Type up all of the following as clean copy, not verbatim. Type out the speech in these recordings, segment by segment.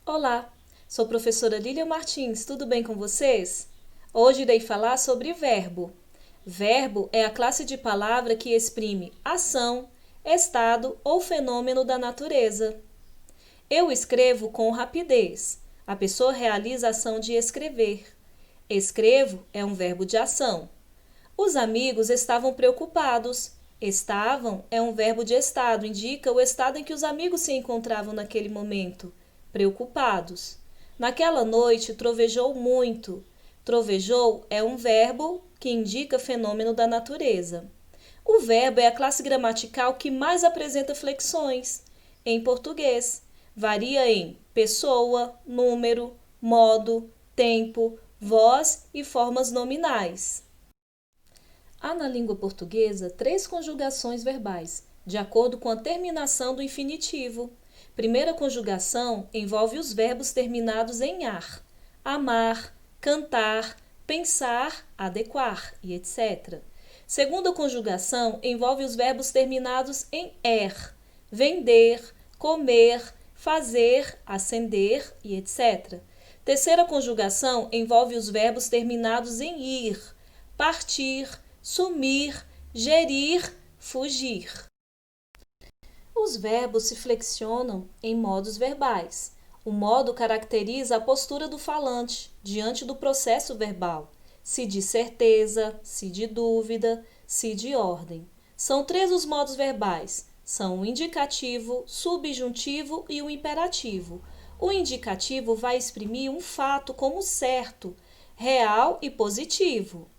Olá, sou professora Lília Martins, tudo bem com vocês? Hoje irei falar sobre verbo. Verbo é a classe de palavra que exprime ação, estado ou fenômeno da natureza. Eu escrevo com rapidez. A pessoa realiza a ação de escrever. Escrevo é um verbo de ação. Os amigos estavam preocupados. Estavam é um verbo de estado, indica o estado em que os amigos se encontravam naquele momento, preocupados. Naquela noite trovejou muito. Trovejou é um verbo que indica fenômeno da natureza. O verbo é a classe gramatical que mais apresenta flexões em português. Varia em pessoa, número, modo, tempo, voz e formas nominais. Há na língua portuguesa 3 conjugações verbais, de acordo com a terminação do infinitivo. Primeira conjugação envolve os verbos terminados em ar: amar, cantar, pensar, adequar e etc. Segunda conjugação envolve os verbos terminados em er: vender, comer, fazer, acender e etc. Terceira conjugação envolve os verbos terminados em ir: partir, sumir, gerir, fugir. Os verbos se flexionam em modos verbais. O modo caracteriza a postura do falante diante do processo verbal, se de certeza, se de dúvida, se de ordem. São 3 os modos verbais. São o indicativo, subjuntivo e o imperativo. O indicativo vai exprimir um fato como certo, real e positivo.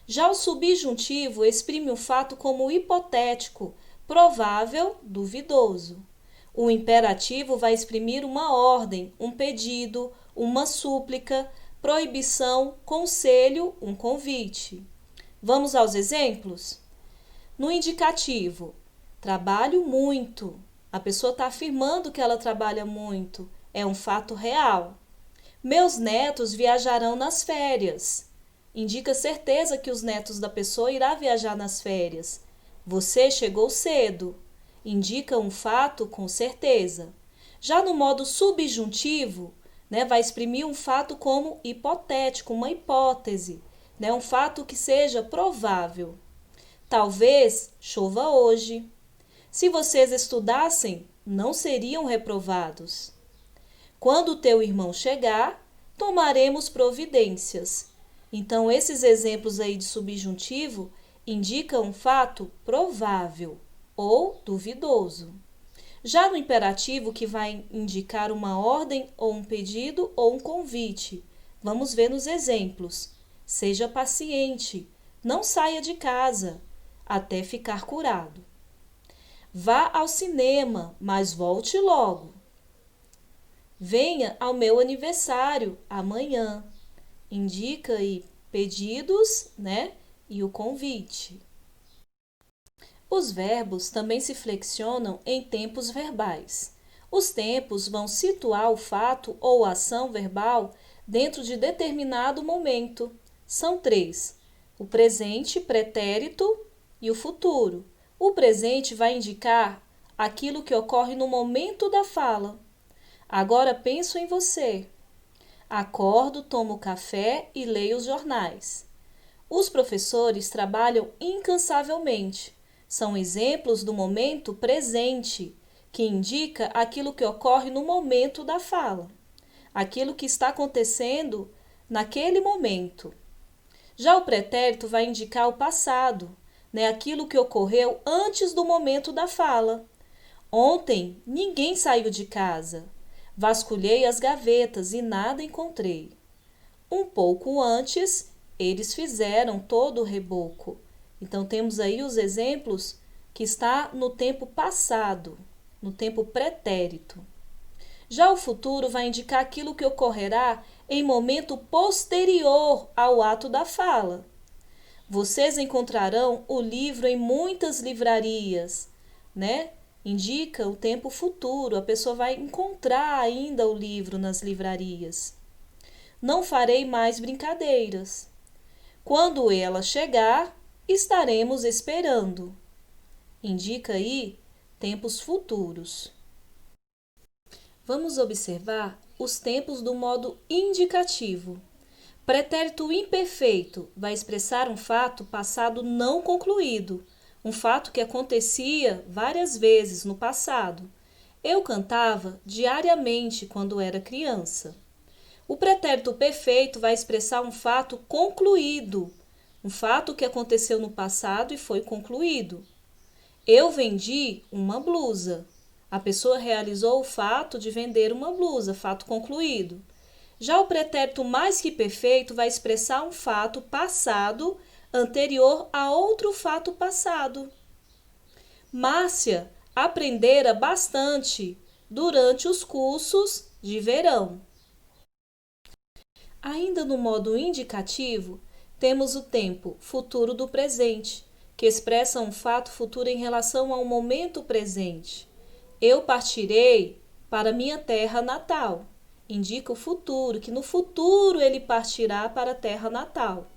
Já o subjuntivo exprime o fato como hipotético, provável, duvidoso. O imperativo vai exprimir uma ordem, um pedido, uma súplica, proibição, conselho, um convite. Vamos aos exemplos? No indicativo, trabalho muito. A pessoa está afirmando que ela trabalha muito. É um fato real. Meus netos viajarão nas férias. Indica certeza que os netos da pessoa irá viajar nas férias. Você chegou cedo. Indica um fato com certeza. Já no modo subjuntivo, vai exprimir um fato como hipotético, uma hipótese, um fato que seja provável. Talvez chova hoje. Se vocês estudassem, não seriam reprovados. Quando o teu irmão chegar, tomaremos providências. Então, esses exemplos aí de subjuntivo indicam um fato provável ou duvidoso. Já no imperativo, que vai indicar uma ordem ou um pedido ou um convite, vamos ver nos exemplos. Seja paciente, não saia de casa até ficar curado. Vá ao cinema, mas volte logo. Venha ao meu aniversário amanhã. Indica aí pedidos, e o convite. Os verbos também se flexionam em tempos verbais. Os tempos vão situar o fato ou ação verbal dentro de determinado momento. São 3: o presente, pretérito e o futuro. O presente vai indicar aquilo que ocorre no momento da fala. Agora penso em você. Acordo, tomo café e leio os jornais. Os professores trabalham incansavelmente. São exemplos do momento presente, que indica aquilo que ocorre no momento da fala, aquilo que está acontecendo naquele momento. Já o pretérito vai indicar o passado, aquilo que ocorreu antes do momento da fala. Ontem ninguém saiu de casa. Vasculhei as gavetas e nada encontrei. Um pouco antes, eles fizeram todo o reboco. Então, temos aí os exemplos que está no tempo passado, no tempo pretérito. Já o futuro vai indicar aquilo que ocorrerá em momento posterior ao ato da fala. Vocês encontrarão o livro em muitas livrarias, Indica o tempo futuro, a pessoa vai encontrar ainda o livro nas livrarias. Não farei mais brincadeiras. Quando ela chegar, estaremos esperando. Indica aí tempos futuros. Vamos observar os tempos do modo indicativo. Pretérito imperfeito vai expressar um fato passado não concluído, um fato que acontecia várias vezes no passado. Eu cantava diariamente quando era criança. O pretérito perfeito vai expressar um fato concluído, um fato que aconteceu no passado e foi concluído. Eu vendi uma blusa. A pessoa realizou o fato de vender uma blusa, fato concluído. Já o pretérito mais que perfeito vai expressar um fato passado anterior a outro fato passado. Márcia aprendera bastante durante os cursos de verão. Ainda no modo indicativo, temos o tempo futuro do presente, que expressa um fato futuro em relação ao momento presente. Eu partirei para minha terra natal. Indica o futuro, que no futuro ele partirá para a terra natal.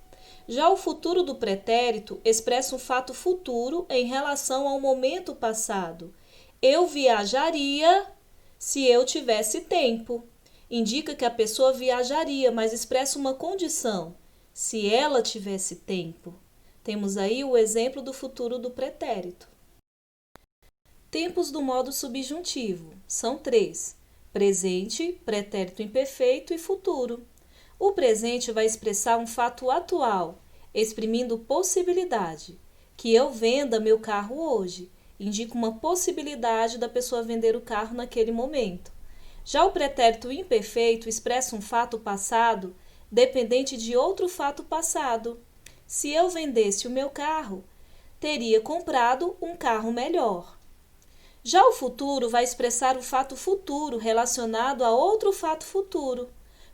Já o futuro do pretérito expressa um fato futuro em relação ao momento passado. Eu viajaria se eu tivesse tempo. Indica que a pessoa viajaria, mas expressa uma condição, se ela tivesse tempo. Temos aí o exemplo do futuro do pretérito. Tempos do modo subjuntivo são 3: presente, pretérito imperfeito e futuro. O presente vai expressar um fato atual, exprimindo possibilidade. Que eu venda meu carro hoje, indica uma possibilidade da pessoa vender o carro naquele momento. Já o pretérito imperfeito expressa um fato passado dependente de outro fato passado. Se eu vendesse o meu carro, teria comprado um carro melhor. Já o futuro vai expressar o fato futuro relacionado a outro fato futuro.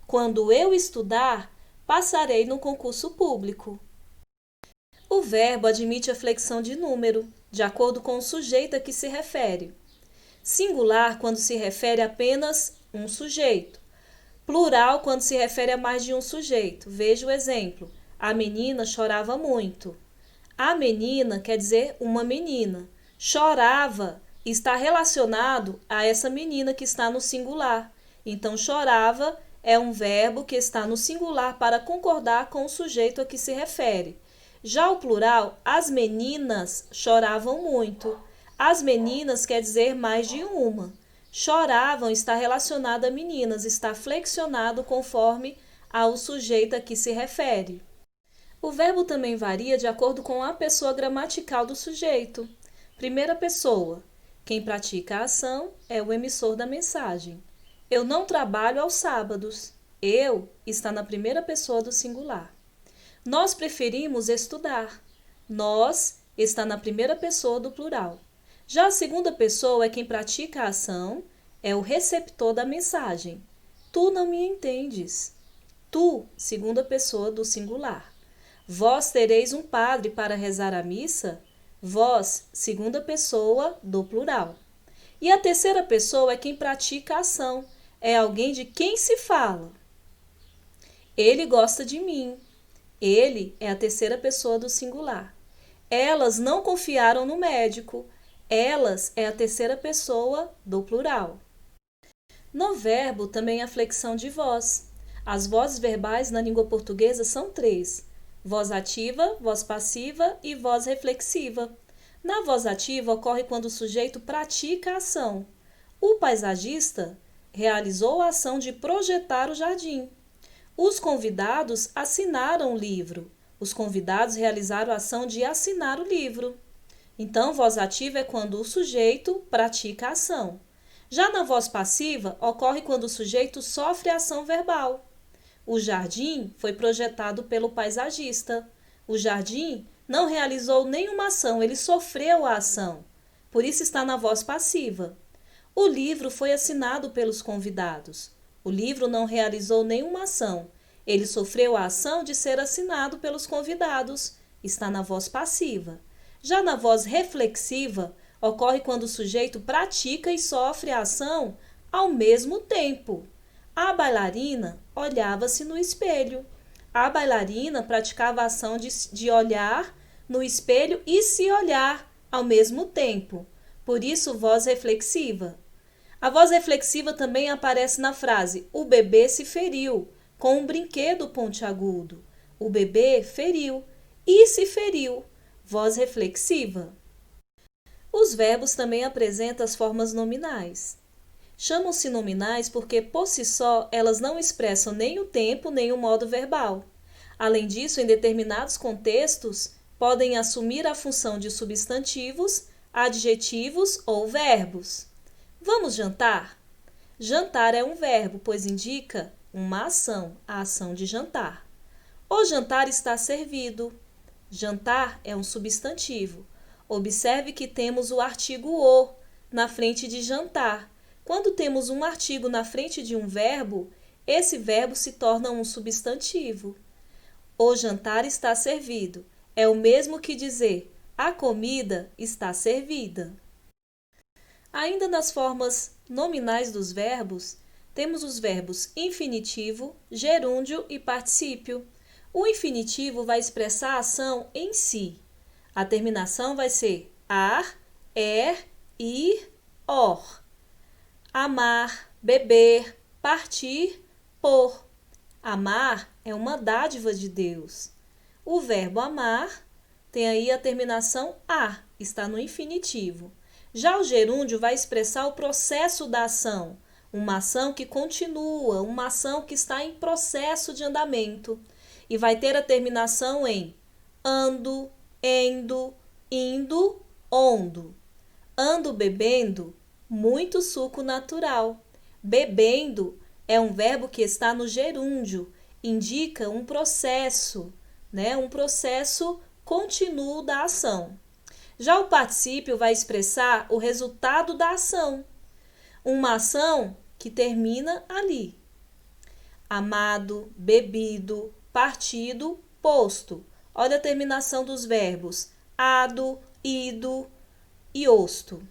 Quando eu estudar, passarei no concurso público. O verbo admite a flexão de número, de acordo com o sujeito a que se refere. Singular quando se refere a apenas um sujeito. Plural quando se refere a mais de um sujeito. Veja o exemplo. A menina chorava muito. A menina quer dizer uma menina. Chorava está relacionado a essa menina que está no singular. Então, chorava é um verbo que está no singular para concordar com o sujeito a que se refere. Já o plural, as meninas choravam muito. As meninas quer dizer mais de uma. Choravam está relacionado a meninas, está flexionado conforme ao sujeito a que se refere. O verbo também varia de acordo com a pessoa gramatical do sujeito. Primeira pessoa. Quem pratica a ação é o emissor da mensagem. Eu não trabalho aos sábados. Eu está na primeira pessoa do singular. Nós preferimos estudar. Nós está na primeira pessoa do plural. Já a segunda pessoa é quem pratica a ação, é o receptor da mensagem. Tu não me entendes. Tu, segunda pessoa do singular. Vós tereis um padre para rezar a missa? Vós, segunda pessoa do plural. E a terceira pessoa é quem pratica a ação, é alguém de quem se fala. Ele gosta de mim. Ele é a terceira pessoa do singular. Elas não confiaram no médico. Elas é a terceira pessoa do plural. No verbo também há flexão de voz. As vozes verbais na língua portuguesa são 3: voz ativa, voz passiva e voz reflexiva. Na voz ativa ocorre quando o sujeito pratica a ação. O paisagista realizou a ação de projetar o jardim. Os convidados assinaram o livro. Os convidados realizaram a ação de assinar o livro. Então, voz ativa é quando o sujeito pratica a ação. Já na voz passiva, ocorre quando o sujeito sofre a ação verbal. O jardim foi projetado pelo paisagista. O jardim não realizou nenhuma ação, ele sofreu a ação. Por isso está na voz passiva. O livro foi assinado pelos convidados. O livro não realizou nenhuma ação. Ele sofreu a ação de ser assinado pelos convidados. Está na voz passiva. Já na voz reflexiva, ocorre quando o sujeito pratica e sofre a ação ao mesmo tempo. A bailarina olhava-se no espelho. A bailarina praticava a ação de olhar no espelho e se olhar ao mesmo tempo. Por isso, voz reflexiva. A voz reflexiva também aparece na frase o bebê se feriu com um brinquedo pontiagudo. O bebê feriu e se feriu. Voz reflexiva. Os verbos também apresentam as formas nominais. Chamam-se nominais porque, por si só, elas não expressam nem o tempo nem o modo verbal. Além disso, em determinados contextos, podem assumir a função de substantivos, adjetivos ou verbos. Vamos jantar? Jantar é um verbo, pois indica uma ação, a ação de jantar. O jantar está servido. Jantar é um substantivo. Observe que temos o artigo o na frente de jantar. Quando temos um artigo na frente de um verbo, esse verbo se torna um substantivo. O jantar está servido. É o mesmo que dizer a comida está servida. Ainda nas formas nominais dos verbos, temos os verbos infinitivo, gerúndio e particípio. O infinitivo vai expressar a ação em si. A terminação vai ser ar, ir, or. Amar, beber, partir, por. Amar é uma dádiva de Deus. O verbo amar tem aí a terminação a, está no infinitivo. Já o gerúndio vai expressar o processo da ação, uma ação que continua, uma ação que está em processo de andamento, e vai ter a terminação em ando, endo, indo, ondo. Ando bebendo muito suco natural. Bebendo é um verbo que está no gerúndio, indica um processo, um processo contínuo da ação. Já o particípio vai expressar o resultado da ação, uma ação que termina ali. Amado, bebido, partido, posto. Olha a terminação dos verbos ado, ido e osto.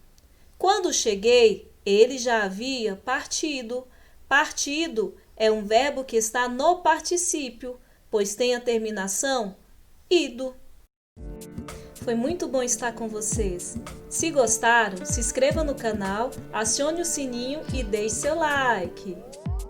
Quando cheguei, ele já havia partido. Partido é um verbo que está no particípio, pois tem a terminação ido. Foi muito bom estar com vocês. Se gostaram, se inscreva no canal, acione o sininho e deixe seu like.